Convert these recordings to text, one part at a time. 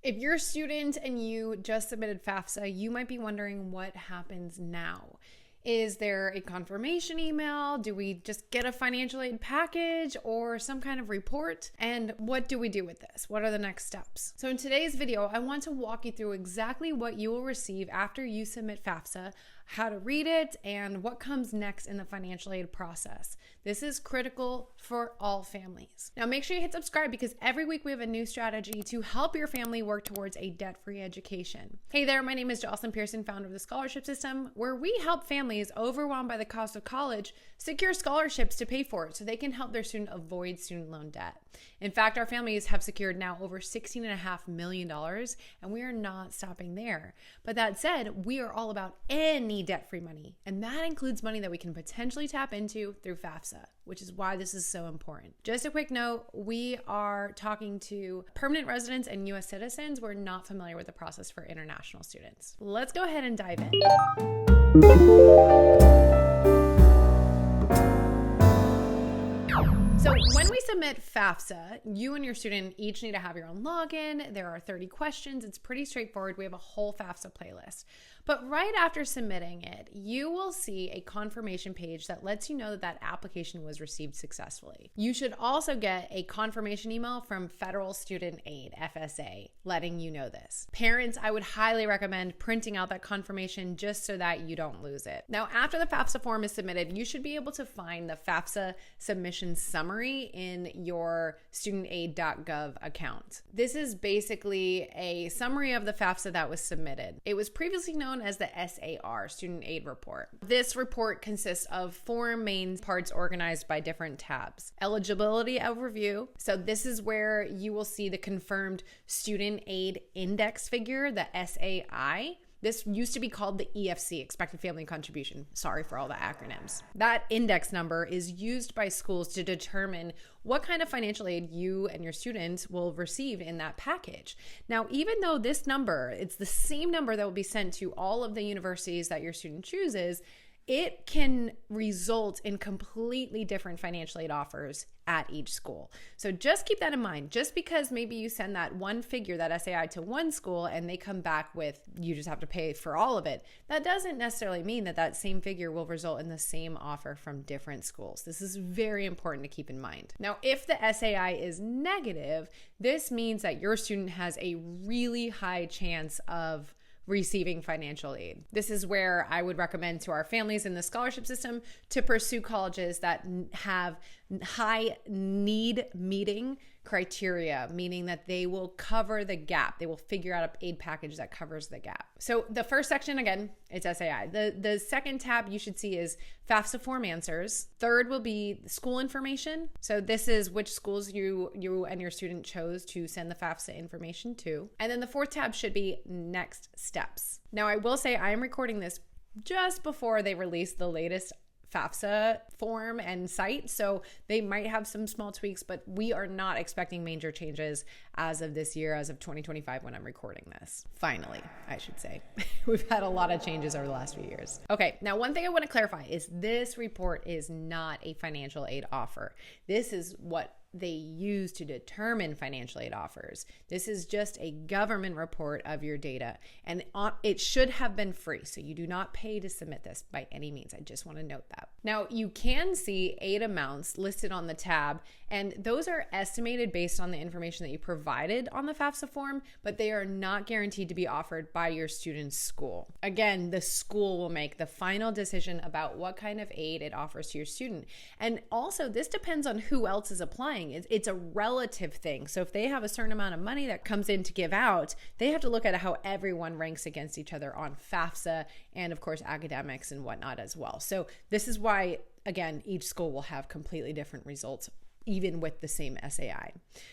If you're a student and you just submitted FAFSA, you might be wondering what happens now. Is there a confirmation email? Do we just get a financial aid package or some kind of report? And what do we do with this? What are the next steps? So in today's video, I want to walk you through exactly what you will receive after you submit FAFSA, how to read it, and what comes next in the financial aid process. This is critical for all families. Now make sure you hit subscribe because every week we have a new strategy to help your family work towards a debt-free education. Hey there, my name is Jocelyn Pearson, founder of the Scholarship System, where we help families overwhelmed by the cost of college secure scholarships to pay for it so they can help their student avoid student loan debt. In fact, our families have secured now over $16.5 million, and we are not stopping there. But that said, we are all about any debt-free money, and that includes money that we can potentially tap into through FAFSA, which is why this is so important. Just a quick note, we are talking to permanent residents and U.S. citizens. We're not familiar with the process for international students. Let's go ahead and dive in. So when we submit FAFSA, you and your student each need to have your own login. There are 30 questions. It's pretty straightforward. We have a whole FAFSA playlist. But right after submitting it, you will see a confirmation page that lets you know that that application was received successfully. You should also get a confirmation email from Federal Student Aid, FSA, letting you know this. Parents, I would highly recommend printing out that confirmation just so that you don't lose it. Now, after the FAFSA form is submitted, you should be able to find the FAFSA submission summary in your studentaid.gov account. This is basically a summary of the FAFSA that was submitted. It was previously known as the SAR, Student Aid Report. This report consists of 4 main parts organized by different tabs. Eligibility overview. So this is where you will see the confirmed Student Aid Index figure, the SAI. This used to be called the EFC, Expected Family Contribution. Sorry for all the acronyms. That index number is used by schools to determine what kind of financial aid you and your students will receive in that package. Now, even though this number, it's the same number that will be sent to all of the universities that your student chooses, it can result in completely different financial aid offers at each school. So just keep that in mind. Just because maybe you send that one figure, that SAI, to one school and they come back with, you just have to pay for all of it, that doesn't necessarily mean that that same figure will result in the same offer from different schools. This is very important to keep in mind. Now, if the SAI is negative, this means that your student has a really high chance of receiving financial aid. This is where I would recommend to our families in the scholarship system to pursue colleges that have high need meeting criteria, meaning that they will cover the gap. They will figure out an aid package that covers the gap. So the first section, again, it's SAI. The second tab you should see is FAFSA form answers. Third will be school information. So this is which schools you and your student chose to send the FAFSA information to. And then the fourth tab should be next steps. Now I will say I am recording this just before they release the latest FAFSA form and site, so they might have some small tweaks, but we are not expecting major changes as of this year, as of 2025 when I'm recording this. Finally, I should say. We've had a lot of changes over the last few years. Okay, now one thing I want to clarify is this report is not a financial aid offer. This is what they use to determine financial aid offers. This is just a government report of your data, and it should have been free, so you do not pay to submit this by any means. I just want to note that. Now, you can see aid amounts listed on the tab, and those are estimated based on the information that you provided on the FAFSA form, but they are not guaranteed to be offered by your student's school. Again, the school will make the final decision about what kind of aid it offers to your student. And also, this depends on who else is applying. It's a relative thing. So if they have a certain amount of money that comes in to give out, they have to look at how everyone ranks against each other on FAFSA and, of course, academics and whatnot as well. So this is why, again, each school will have completely different results, even with the same SAI.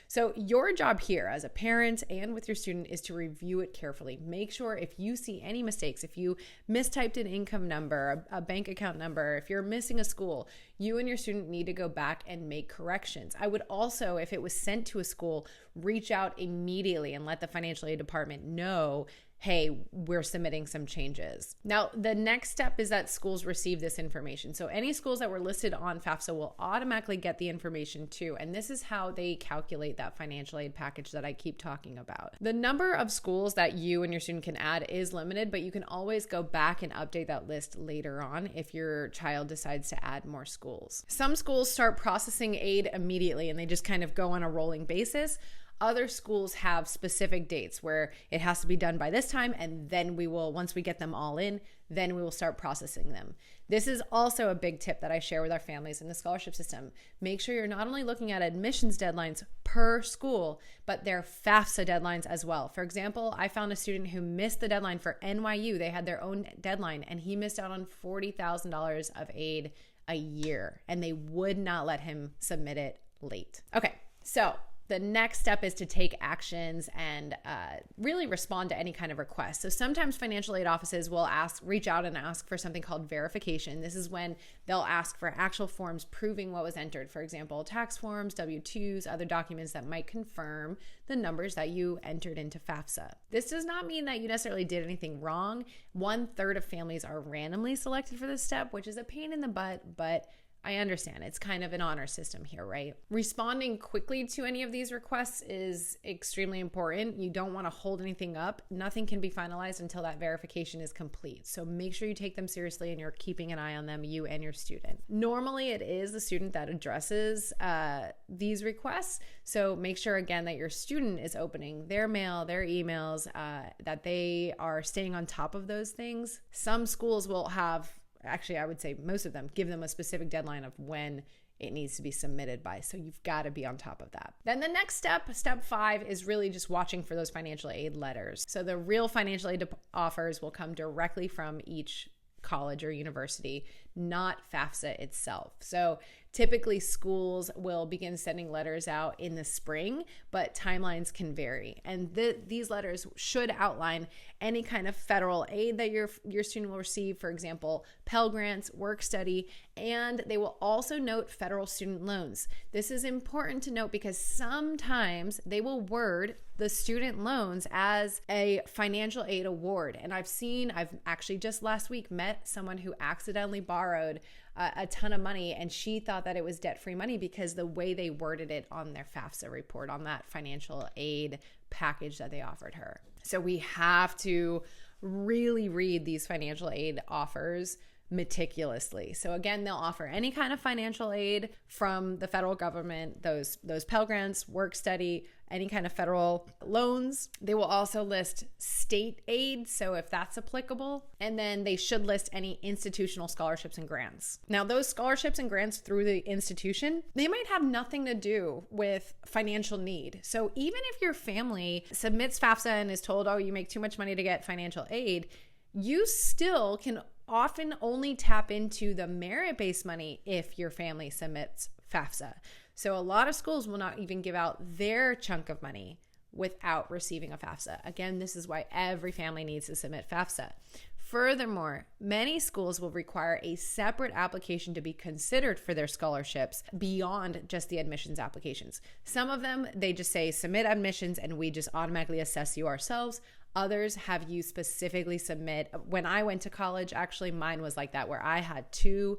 So your job here as a parent and with your student is to review it carefully. Make sure if you see any mistakes, if you mistyped an income number, a bank account number, if you're missing a school, you and your student need to go back and make corrections. I would also, if it was sent to a school, reach out immediately and let the financial aid department know, hey, we're submitting some changes. Now, the next step is that schools receive this information. So any schools that were listed on FAFSA will automatically get the information too. And this is how they calculate that financial aid package that I keep talking about. The number of schools that you and your student can add is limited, but you can always go back and update that list later on if your child decides to add more schools. Some schools start processing aid immediately and they just kind of go on a rolling basis. Other schools have specific dates where it has to be done by this time, and then we will, once we get them all in, then we will start processing them. This is also a big tip that I share with our families in the scholarship system. Make sure you're not only looking at admissions deadlines per school, but their FAFSA deadlines as well. For example, I found a student who missed the deadline for NYU. They had their own deadline, and he missed out on $40,000 of aid a year, and they would not let him submit it late. Okay, so the next step is to take actions and really respond to any kind of request. So sometimes financial aid offices will reach out and ask for something called verification. This is when they'll ask for actual forms proving what was entered. For example, tax forms, W-2s, other documents that might confirm the numbers that you entered into FAFSA. This does not mean that you necessarily did anything wrong. 1/3 of families are randomly selected for this step, which is a pain in the butt, but I understand. It's kind of an honor system here, right? Responding quickly to any of these requests is extremely important. You don't want to hold anything up. Nothing can be finalized until that verification is complete. So make sure you take them seriously and you're keeping an eye on them, you and your student. Normally, it is the student that addresses these requests. So make sure, again, that your student is opening their mail, their emails, that they are staying on top of those things. Some schools will have, actually, I would say most of them, give them a specific deadline of when it needs to be submitted by. So you've got to be on top of that. Then the next step, step 5, is really just watching for those financial aid letters. So the real financial aid offers will come directly from each college or university, not FAFSA itself. So typically schools will begin sending letters out in the spring, but timelines can vary. And these letters should outline any kind of federal aid that your student will receive, for example, Pell Grants, work study, and they will also note federal student loans. This is important to note because sometimes they will word the student loans as a financial aid award. And I've actually just last week met someone who accidentally borrowed a ton of money, and she thought that it was debt-free money because the way they worded it on their FAFSA report, on that financial aid package that they offered her. So we have to really read these financial aid offers meticulously. So again, they'll offer any kind of financial aid from the federal government, those Pell Grants, work study, any kind of federal loans. They will also list state aid, so if that's applicable, and then they should list any institutional scholarships and grants. Now, those scholarships and grants through the institution, they might have nothing to do with financial need. So even if your family submits FAFSA and is told, oh, you make too much money to get financial aid, you still can often only tap into the merit-based money if your family submits FAFSA. So a lot of schools will not even give out their chunk of money without receiving a FAFSA. Again, this is why every family needs to submit FAFSA. Furthermore, many schools will require a separate application to be considered for their scholarships beyond just the admissions applications. Some of them, they just say submit admissions and we just automatically assess you ourselves. Others have you specifically submit. When I went to college, actually mine was like that, where I had 3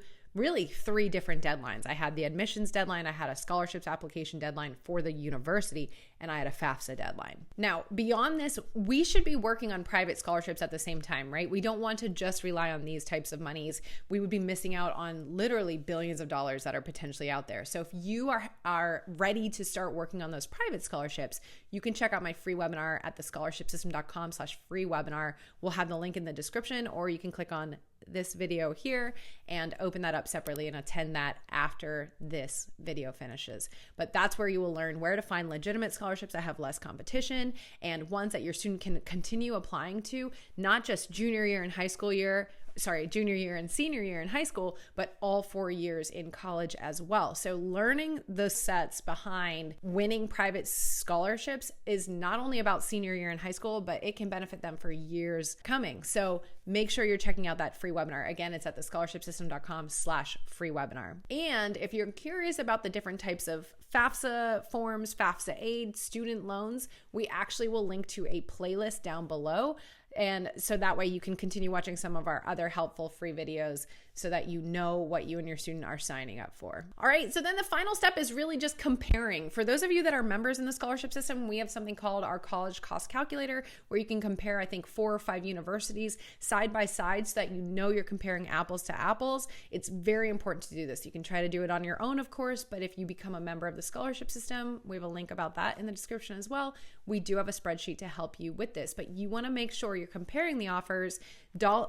different deadlines. I had the admissions deadline, I had a scholarships application deadline for the university, and I had a FAFSA deadline. Now, beyond this, we should be working on private scholarships at the same time, right? We don't want to just rely on these types of monies. We would be missing out on literally billions of dollars that are potentially out there. So if you are ready to start working on those private scholarships, you can check out my free webinar at thescholarshipsystem.com/free webinar. We'll have the link in the description, or you can click on this video here and open that up separately and attend that after this video finishes. But that's where you will learn where to find legitimate scholarships that have less competition and ones that your student can continue applying to, not just junior year and high school year, junior year and senior year in high school, but all 4 years in college as well. So learning the sets behind winning private scholarships is not only about senior year in high school, but it can benefit them for years coming. So make sure you're checking out that free webinar. Again, it's at thescholarshipsystem.com/free webinar. And if you're curious about the different types of FAFSA forms, FAFSA aid, student loans, we actually will link to a playlist down below. And so that way you can continue watching some of our other helpful free videos so that you know what you and your student are signing up for. All right, so then the final step is really just comparing. For those of you that are members in the scholarship system, we have something called our college cost calculator where you can compare, I think, 4 or 5 universities side by side so that you know you're comparing apples to apples. It's very important to do this. You can try to do it on your own, of course, but if you become a member of the scholarship system, we have a link about that in the description as well. We do have a spreadsheet to help you with this, but you want to make sure you're comparing the offers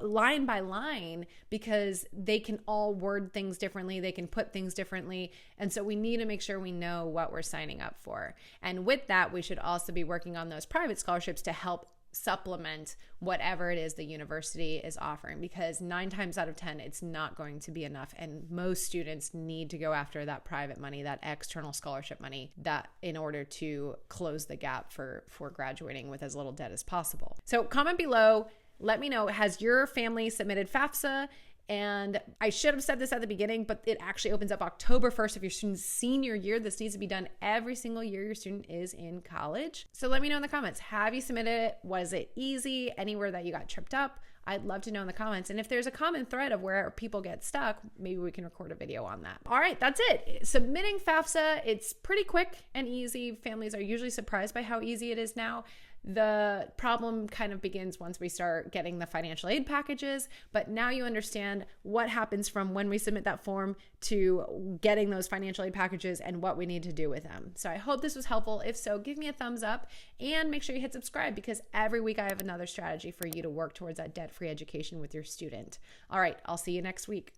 line by line because they can all word things differently. They can put things differently. And so we need to make sure we know what we're signing up for. And with that, we should also be working on those private scholarships to help supplement whatever it is the university is offering, because 9 times out of 10, it's not going to be enough. And most students need to go after that private money, that external scholarship money, that in order to close the gap for graduating with as little debt as possible. So comment below. Let me know, has your family submitted FAFSA? And I should have said this at the beginning, but it actually opens up October 1st of your student's senior year. This needs to be done every single year your student is in college. So let me know in the comments, have you submitted it? Was it easy? Anywhere that you got tripped up? I'd love to know in the comments. And if there's a common thread of where people get stuck, maybe we can record a video on that. All right, that's it. Submitting FAFSA, it's pretty quick and easy. Families are usually surprised by how easy it is now. The problem kind of begins once we start getting the financial aid packages, but now you understand what happens from when we submit that form to getting those financial aid packages and what we need to do with them. So I hope this was helpful. If so, give me a thumbs up and make sure you hit subscribe because every week I have another strategy for you to work towards that debt-free education with your student. All right, I'll see you next week.